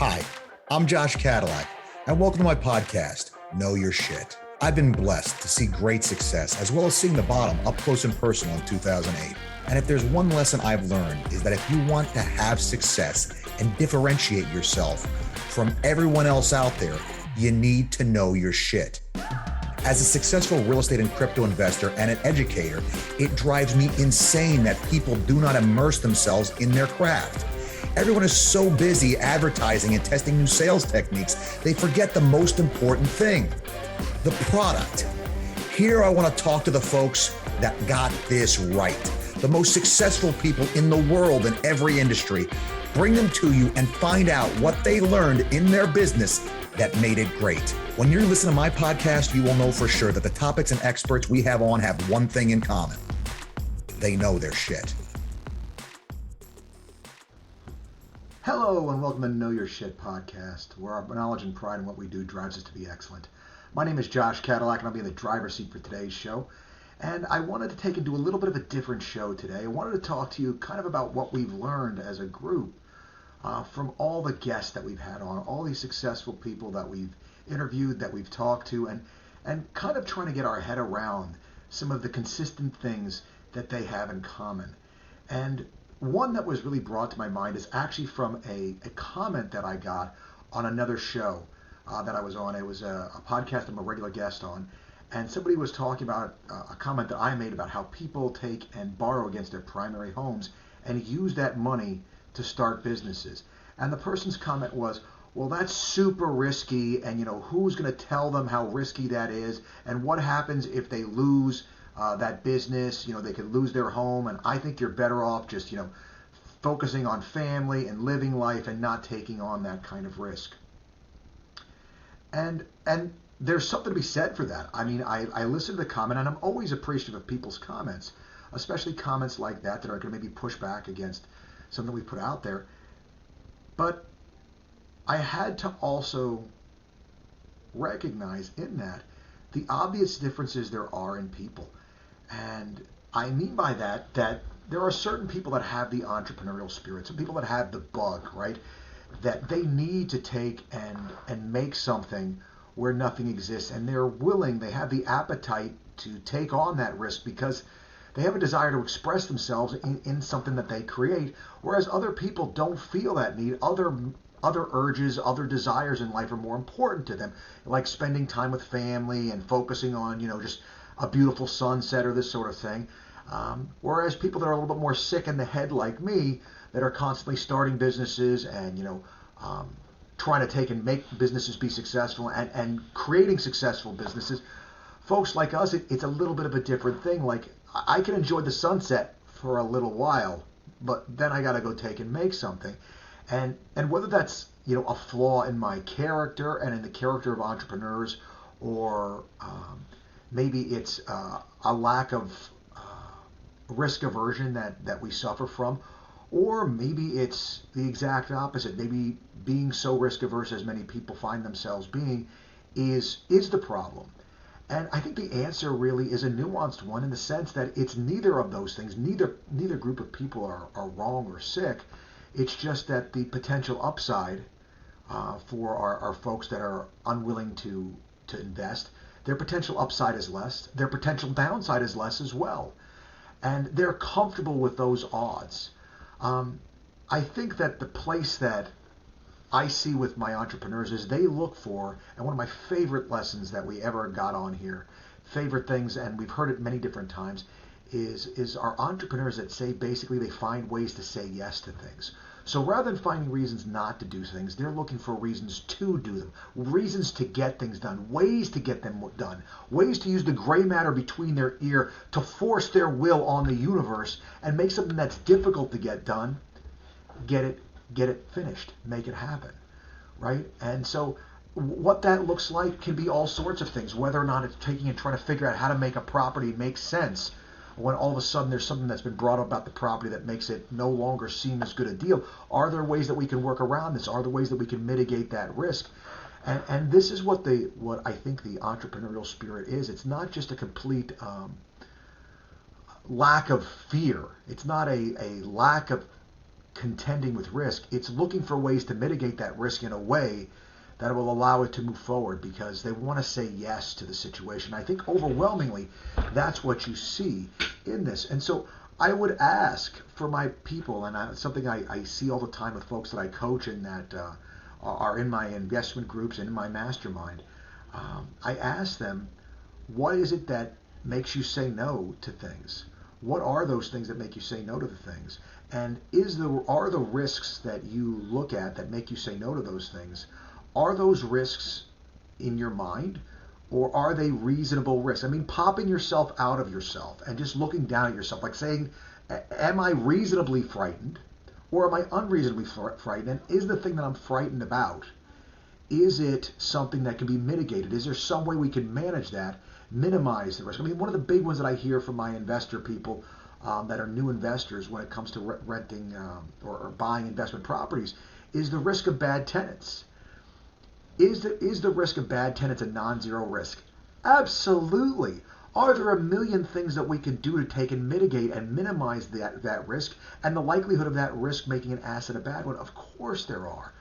Hi, I'm Josh Cadillac, and welcome to my podcast, Know Your Shit. I've been blessed to see great success, as well as seeing the bottom up close and personal in 2008. And if there's one lesson I've learned, is that if you want to have success and differentiate yourself from everyone else out there, you need to know your shit. As a successful real estate and crypto investor and an educator, it drives me insane that people do not immerse themselves in their craft. Everyone is so busy advertising and testing new sales techniques, they forget the most important thing, the product. Here I want to talk to the folks that got this right, the most successful people in the world in every industry. Bring them to you and find out what they learned in their business that made it great. When you're listening to my podcast, you will know for sure that the topics and experts we have on have one thing in common. They know their shit. Hello and welcome to Know Your Shit podcast, where our knowledge and pride in what we do drives us to be excellent. My name is Josh Cadillac and I'll be in the driver's seat for today's show. And I wanted to take into a little bit of a different show today. I wanted to talk to you kind of about what we've learned as a group from all the guests that we've had on, all these successful people that we've interviewed, that we've talked to, and kind of trying to get our head around some of the consistent things that they have in common. And one that was really brought to my mind is actually from a comment that I got on another show that I was on. It was a podcast I'm a regular guest on, and somebody was talking about a comment that I made about how people take and borrow against their primary homes and use that money to start businesses. And the person's comment was, well, that's super risky, and who's going to tell them how risky that is, and what happens if they lose that business? They could lose their home, and I think you're better off just focusing on family and living life and not taking on that kind of risk. And there's something to be said for that. I mean, I listen to the comment, and I'm always appreciative of people's comments, especially comments like that are going to maybe push back against something we put out there. But I had to also recognize in that the obvious differences there are in people. And I mean by that there are certain people that have the entrepreneurial spirit, some people that have the bug, right? That they need to take and make something where nothing exists, and they have the appetite to take on that risk because they have a desire to express themselves in something that they create, whereas other people don't feel that need. Other urges, other desires in life are more important to them, like spending time with family and focusing on, just a beautiful sunset or this sort of thing. Whereas people that are a little bit more sick in the head like me, that are constantly starting businesses and, trying to take and make businesses be successful and creating successful businesses, folks like us, it's a little bit of a different thing. Like, I can enjoy the sunset for a little while, but then I got to go take and make something. And whether that's, a flaw in my character and in the character of entrepreneurs, or maybe it's a lack of risk aversion that we suffer from, or maybe it's the exact opposite. Maybe being so risk averse as many people find themselves being is the problem. And I think the answer really is a nuanced one, in the sense that it's neither of those things. Neither group of people are wrong or sick. It's just that the potential upside for our folks that are unwilling to invest, their potential upside is less. Their potential downside is less as well. And they're comfortable with those odds. I think that the place that I see with my entrepreneurs is they look for, and one of my favorite lessons that we ever got on here, favorite things, and we've heard it many different times, is our entrepreneurs that say basically they find ways to say yes to things. So rather than finding reasons not to do things, they're looking for reasons to do them, reasons to get things done, ways to get them done, ways to use the gray matter between their ear to force their will on the universe and make something that's difficult to get done, get it finished, make it happen, right? And so what that looks like can be all sorts of things, whether or not it's taking and trying to figure out how to make a property make sense, when all of a sudden there's something that's been brought up about the property that makes it no longer seem as good a deal. Are there ways that we can work around this? Are there ways that we can mitigate that risk? And this is what I think the entrepreneurial spirit is. It's not just a complete lack of fear. It's not a lack of contending with risk. It's looking for ways to mitigate that risk in a way that will allow it to move forward because they want to say yes to the situation. I think overwhelmingly that's what you see in this. And so I would ask for my people, and it's something I see all the time with folks that I coach and that are in my investment groups and in my mastermind. I ask them, what is it that makes you say no to things? What are those things that make you say no to the things? And are the risks that you look at that make you say no to those things, are those risks in your mind, or are they reasonable risks? I mean, popping yourself out of yourself and just looking down at yourself, like saying, am I reasonably frightened, or am I unreasonably frightened? And is the thing that I'm frightened about, is it something that can be mitigated? Is there some way we can manage that, minimize the risk? I mean, one of the big ones that I hear from my investor people that are new investors when it comes to renting or buying investment properties is the risk of bad tenants. Is the risk of bad tenants a non-zero risk? Absolutely. Are there a million things that we can do to take and mitigate and minimize that risk and the likelihood of that risk making an asset a bad one? Of course there are.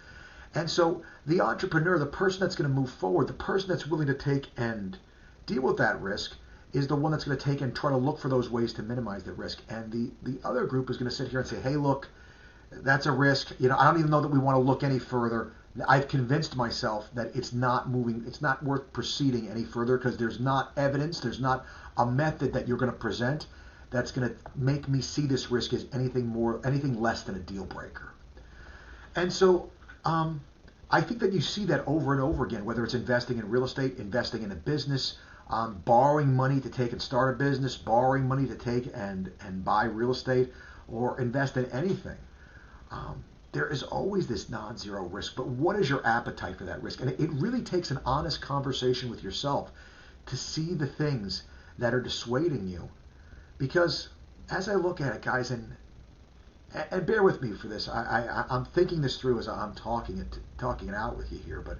And so the entrepreneur, the person that's going to move forward, the person that's willing to take and deal with that risk is the one that's going to take and try to look for those ways to minimize the risk. And the other group is going to sit here and say, hey, look, that's a risk. I don't even know that we want to look any further. I've convinced myself that it's not worth proceeding any further because there's not evidence, there's not a method that you're going to present that's going to make me see this risk as anything less than a deal breaker. And so I think that you see that over and over again, whether it's investing in real estate, investing in a business, borrowing money to take and start a business, borrowing money to take and buy real estate or invest in anything. There is always this non-zero risk, but what is your appetite for that risk? And it really takes an honest conversation with yourself to see the things that are dissuading you. Because as I look at it, guys, and bear with me for this, I'm thinking this through as I'm talking it out with you here, but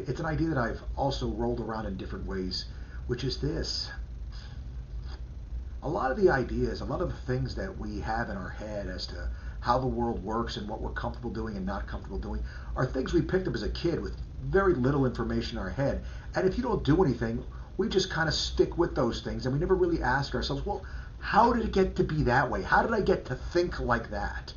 it's an idea that I've also rolled around in different ways, which is this. A lot of the ideas, a lot of the things that we have in our head as to how the world works and what we're comfortable doing and not comfortable doing are things we picked up as a kid with very little information in our head. And if you don't do anything, we just kind of stick with those things and we never really ask ourselves, well, how did it get to be that way? How did I get to think like that?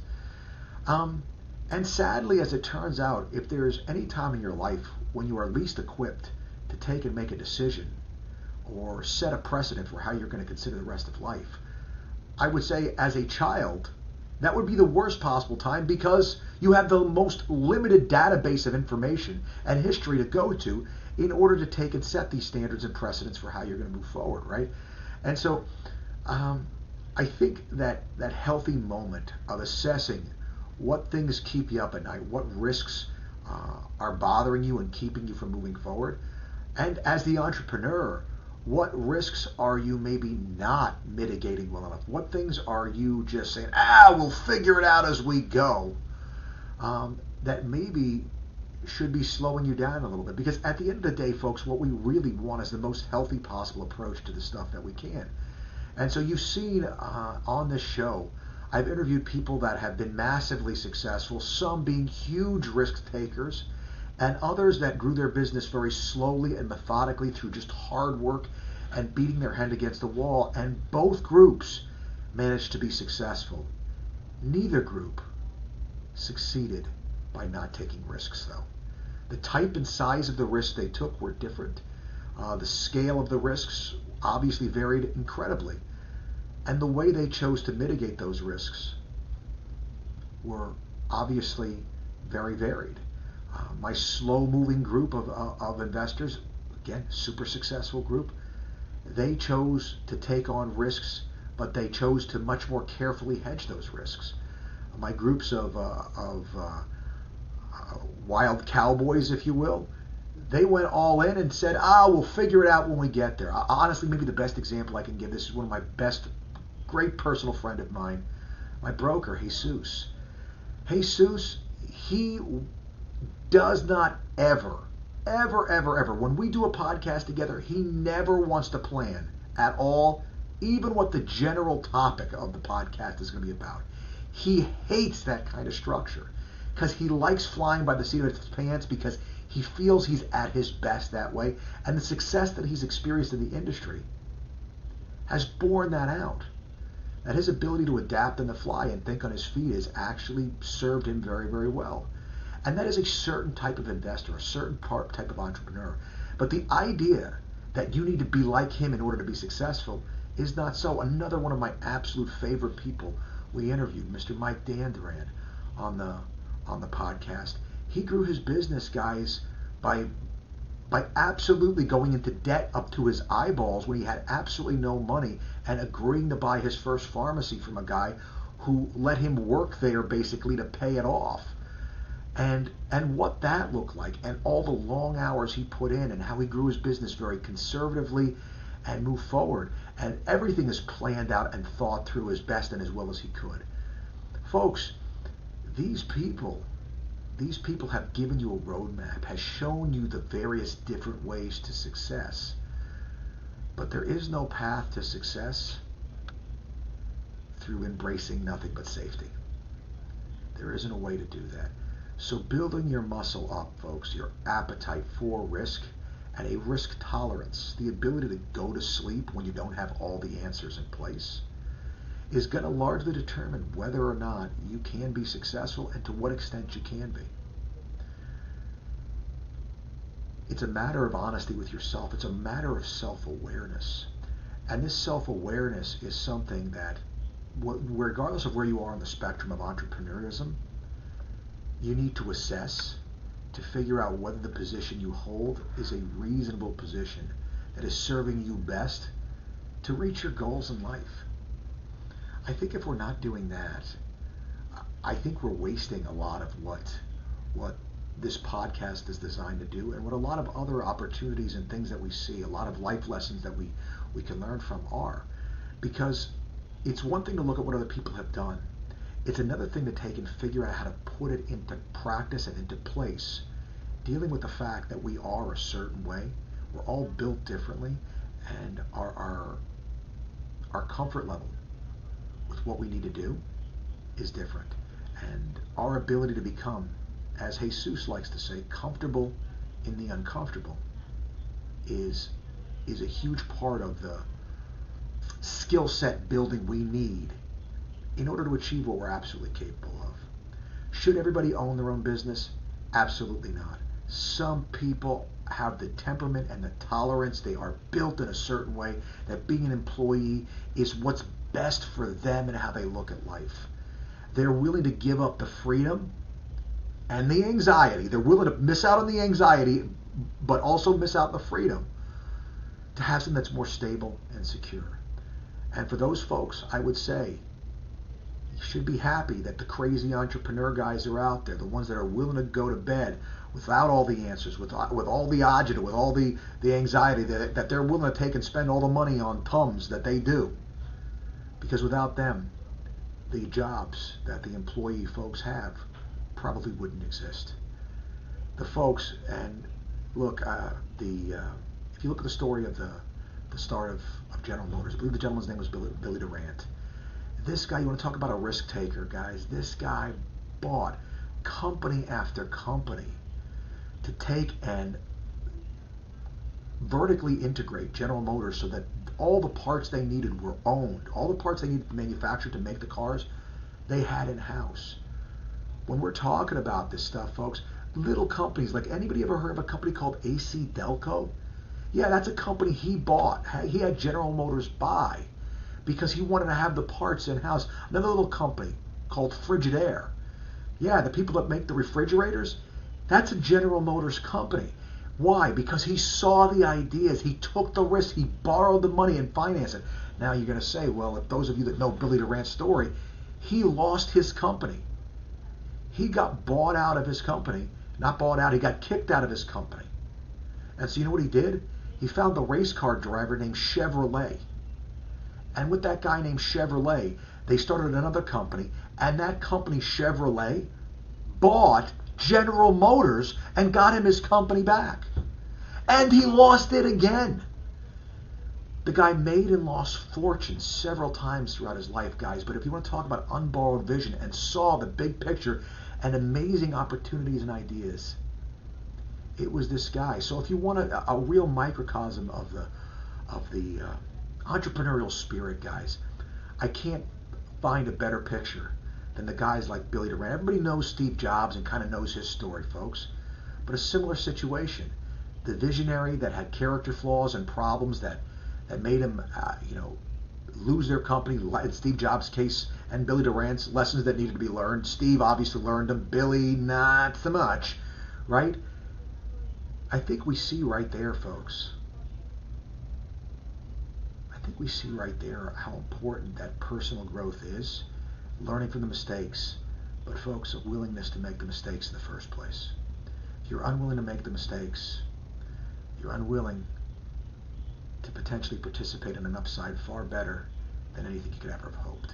And sadly, as it turns out, if there's any time in your life when you are least equipped to take and make a decision or set a precedent for how you're going to consider the rest of life, I would say as a child, that would be the worst possible time because you have the most limited database of information and history to go to in order to take and set these standards and precedents for how you're going to move forward, right? And so I think that healthy moment of assessing what things keep you up at night, what risks are bothering you and keeping you from moving forward, and as the entrepreneur, what risks are you maybe not mitigating well enough? What things are you just saying, we'll figure it out as we go, that maybe should be slowing you down a little bit? Because at the end of the day, folks, what we really want is the most healthy possible approach to the stuff that we can. And so you've seen on this show, I've interviewed people that have been massively successful, some being huge risk takers, and others that grew their business very slowly and methodically through just hard work and beating their head against the wall. And both groups managed to be successful. Neither group succeeded by not taking risks, though. The type and size of the risks they took were different. The scale of the risks obviously varied incredibly. And the way they chose to mitigate those risks were obviously very varied. My slow-moving group of investors, again, super successful group, they chose to take on risks, but they chose to much more carefully hedge those risks. My groups of wild cowboys, if you will, they went all in and said, we'll figure it out when we get there. Honestly, maybe the best example I can give, this is one of my best, great personal friend of mine, my broker, Jesus. Jesus, he does not ever, when we do a podcast together, he never wants to plan at all, even what the general topic of the podcast is going to be about. He hates that kind of structure because he likes flying by the seat of his pants because he feels he's at his best that way. And the success that he's experienced in the industry has borne that out. That his ability to adapt on the fly and think on his feet has actually served him very, very well. And that is a certain type of investor, a certain type of entrepreneur. But the idea that you need to be like him in order to be successful is not so. Another one of my absolute favorite people we interviewed, Mr. Mike Danduran, on the podcast. He grew his business, guys, by absolutely going into debt up to his eyeballs when he had absolutely no money and agreeing to buy his first pharmacy from a guy who let him work there basically to pay it off. And what that looked like and all the long hours he put in and how he grew his business very conservatively and moved forward. And everything is planned out and thought through as best and as well as he could. Folks, these people have given you a roadmap, has shown you the various different ways to success. But there is no path to success through embracing nothing but safety. There isn't a way to do that. So building your muscle up, folks, your appetite for risk and a risk tolerance, the ability to go to sleep when you don't have all the answers in place, is going to largely determine whether or not you can be successful and to what extent you can be. It's a matter of honesty with yourself. It's a matter of self-awareness. And this self-awareness is something that, regardless of where you are on the spectrum of entrepreneurism, you need to assess to figure out whether the position you hold is a reasonable position that is serving you best to reach your goals in life. I think if we're not doing that, I think we're wasting a lot of what this podcast is designed to do and what a lot of other opportunities and things that we see, a lot of life lessons that we can learn from are. Because it's one thing to look at what other people have done. It's another thing to take and figure out how to put it into practice and into place, dealing with the fact that we are a certain way, we're all built differently, and our comfort level with what we need to do is different. And our ability to become, as Jesus likes to say, comfortable in the uncomfortable is a huge part of the skill set building we need in order to achieve what we're absolutely capable of. Should everybody own their own business? Absolutely not. Some people have the temperament and the tolerance. They are built in a certain way that being an employee is what's best for them and how they look at life. They're willing to give up the freedom and the anxiety. They're willing to miss out on the anxiety, but also miss out on the freedom to have something that's more stable and secure. And for those folks, I would say, you should be happy that the crazy entrepreneur guys are out there, the ones that are willing to go to bed without all the answers, with all the agita, with all the anxiety, that they're willing to take and spend all the money on Tums that they do. Because without them, the jobs that the employee folks have probably wouldn't exist. The folks, and look, if you look at the story of the start of General Motors, I believe the gentleman's name was Billy Durant. This guy, you want to talk about a risk taker, guys, this guy bought company after company to take and vertically integrate General Motors so that all the parts they needed were owned. All the parts they needed manufactured to make the cars, they had in-house. When we're talking about this stuff, folks, little companies, like anybody ever heard of a company called AC Delco? Yeah, that's a company he bought. He had General Motors buy because he wanted to have the parts in-house. Another little company called Frigidaire. Yeah, the people that make the refrigerators, that's a General Motors company. Why? Because he saw the ideas, he took the risk, he borrowed the money and financed it. Now you're going to say, well, if those of you that know Billy Durant's story, he lost his company. He got bought out of his company. Not bought out, he got kicked out of his company. And so you know what he did? He found a race car driver named Chevrolet. And with that guy named Chevrolet, they started another company. And that company, Chevrolet, bought General Motors and got him his company back. And he lost it again. The guy made and lost fortunes several times throughout his life, guys. But if you want to talk about unborrowed vision and saw the big picture and amazing opportunities and ideas, it was this guy. So if you want a real microcosm of the entrepreneurial spirit, guys, I can't find a better picture than the guys like Billy Durant. Everybody knows Steve Jobs and kind of knows his story, folks. But a similar situation. The visionary that had character flaws and problems that made him, lose their company. In Steve Jobs' case and Billy Durant's, lessons that needed to be learned. Steve obviously learned them. Billy, not so much, right? I think we see right there, folks. I think we see right there how important that personal growth is. Learning from the mistakes. But, folks, a willingness to make the mistakes in the first place. If you're unwilling to make the mistakes, you're unwilling to potentially participate in an upside far better than anything you could ever have hoped.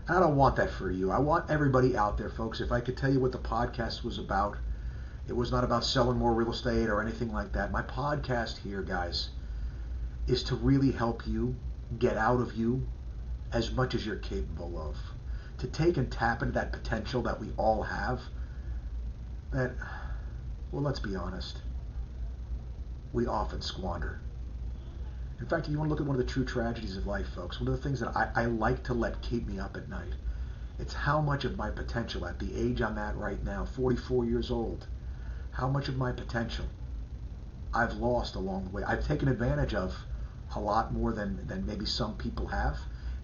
And I don't want that for you. I want everybody out there, folks. If I could tell you what the podcast was about, it was not about selling more real estate or anything like that. My podcast here, guys, is to really help you get out of you as much as you're capable of. To take and tap into that potential that we all have that, well, let's be honest, we often squander. In fact, if you want to look at one of the true tragedies of life, folks, one of the things that I like to let keep me up at night, it's how much of my potential at the age I'm at right now, 44 years old, how much of my potential I've lost along the way. I've taken advantage of a lot more than maybe some people have,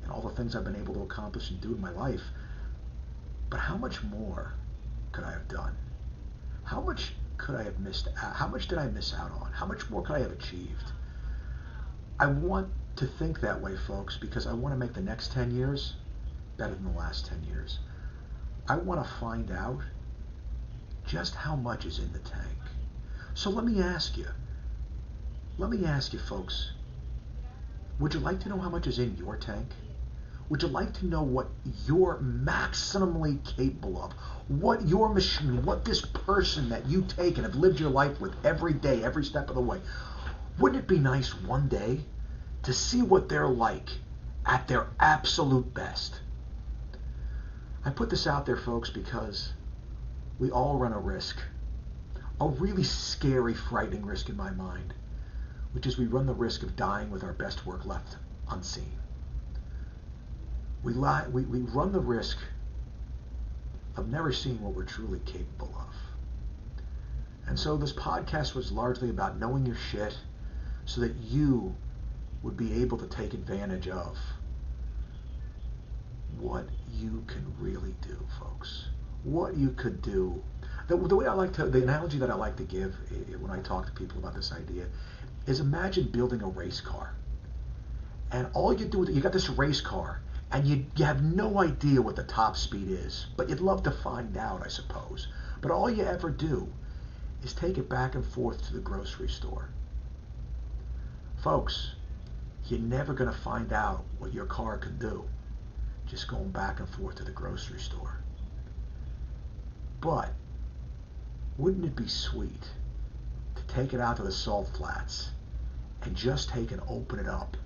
and all the things I've been able to accomplish and do in my life. But how much more could I have done? How much could I have missed out? How much did I miss out on? How much more could I have achieved? I want to think that way, folks, because I want to make the next 10 years better than the last 10 years. I want to find out just how much is in the tank. So let me ask you, folks, would you like to know how much is in your tank? Would you like to know what you're maximally capable of? What your machine, what this person that you take and have lived your life with every day, every step of the way. Wouldn't it be nice one day to see what they're like at their absolute best? I put this out there, folks, because we all run a risk. A really scary, frightening risk in my mind, which is we run the risk of dying with our best work left unseen. We run the risk of never seeing what we're truly capable of. And so this podcast was largely about knowing your shit so that you would be able to take advantage of what you can really do, folks. What you could do. The way the analogy that I like to give when I talk to people about this idea is imagine building a race car. And all you do is you got this race car and you have no idea what the top speed is, but you'd love to find out, I suppose. But all you ever do is take it back and forth to the grocery store. Folks, you're never going to find out what your car can do just going back and forth to the grocery store. But wouldn't it be sweet to take it out to the salt flats and just take and open it up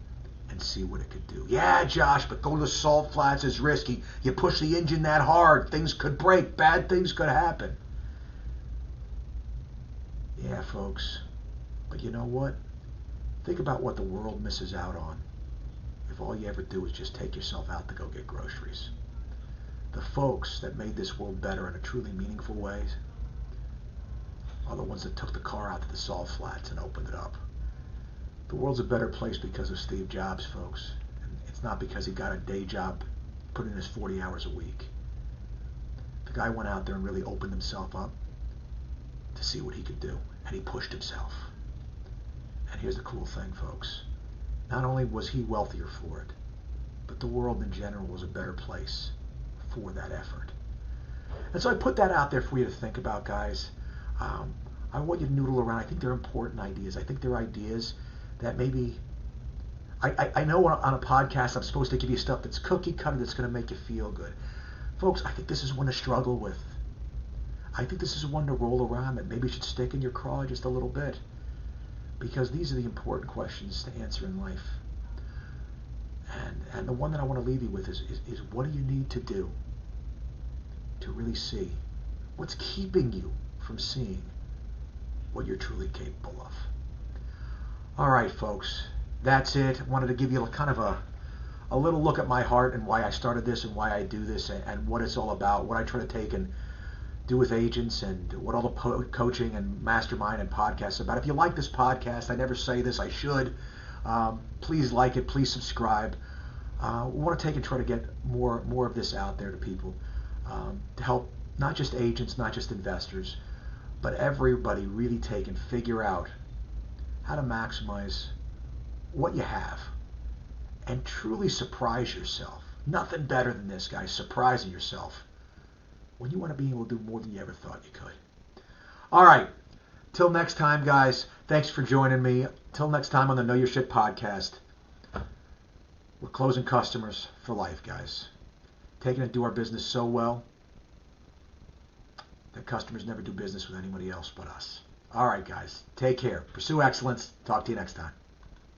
and see what it could do? Yeah, Josh, but go to the salt flats is risky. You push the engine that hard, things could break, bad things could happen. Yeah, folks, but you know what? Think about what the world misses out on if all you ever do is just take yourself out to go get groceries. The folks that made this world better in a truly meaningful way are the ones that took the car out to the salt flats and opened it up. The world's a better place because of Steve Jobs, folks. And it's not because he got a day job, put in his 40 hours a week. The guy went out there and really opened himself up to see what he could do. And he pushed himself. And here's the cool thing, folks. Not only was he wealthier for it, but the world in general was a better place for that effort. And so I put that out there for you to think about, guys. I want you to noodle around. I think they're important ideas. I think they're ideas that maybe... I know on a podcast I'm supposed to give you stuff that's cookie cutter, that's going to make you feel good. Folks, I think this is one to struggle with. I think this is one to roll around that maybe should stick in your craw just a little bit. Because these are the important questions to answer in life. And the one that I want to leave you with is what do you need to do to really see? What's keeping you from seeing what you're truly capable of? All right, folks, that's it. I wanted to give you kind of a little look at my heart and why I started this and why I do this and what it's all about, what I try to take and do with agents and what all the coaching and mastermind and podcasts about. If you like this podcast, I never say this, I should. Please like it, please subscribe. We want to take and try to get more of this out there to people to help not just agents, not just investors, but everybody really take and figure out how to maximize what you have and truly surprise yourself. Nothing better than this, guys, surprising yourself when you want to be able to do more than you ever thought you could. All right. Till next time, guys, thanks for joining me. Till next time on the Know Your Shit podcast. We're closing customers for life, guys. Taking and do our business so well that customers never do business with anybody else but us. All right, guys. Take care. Pursue excellence. Talk to you next time.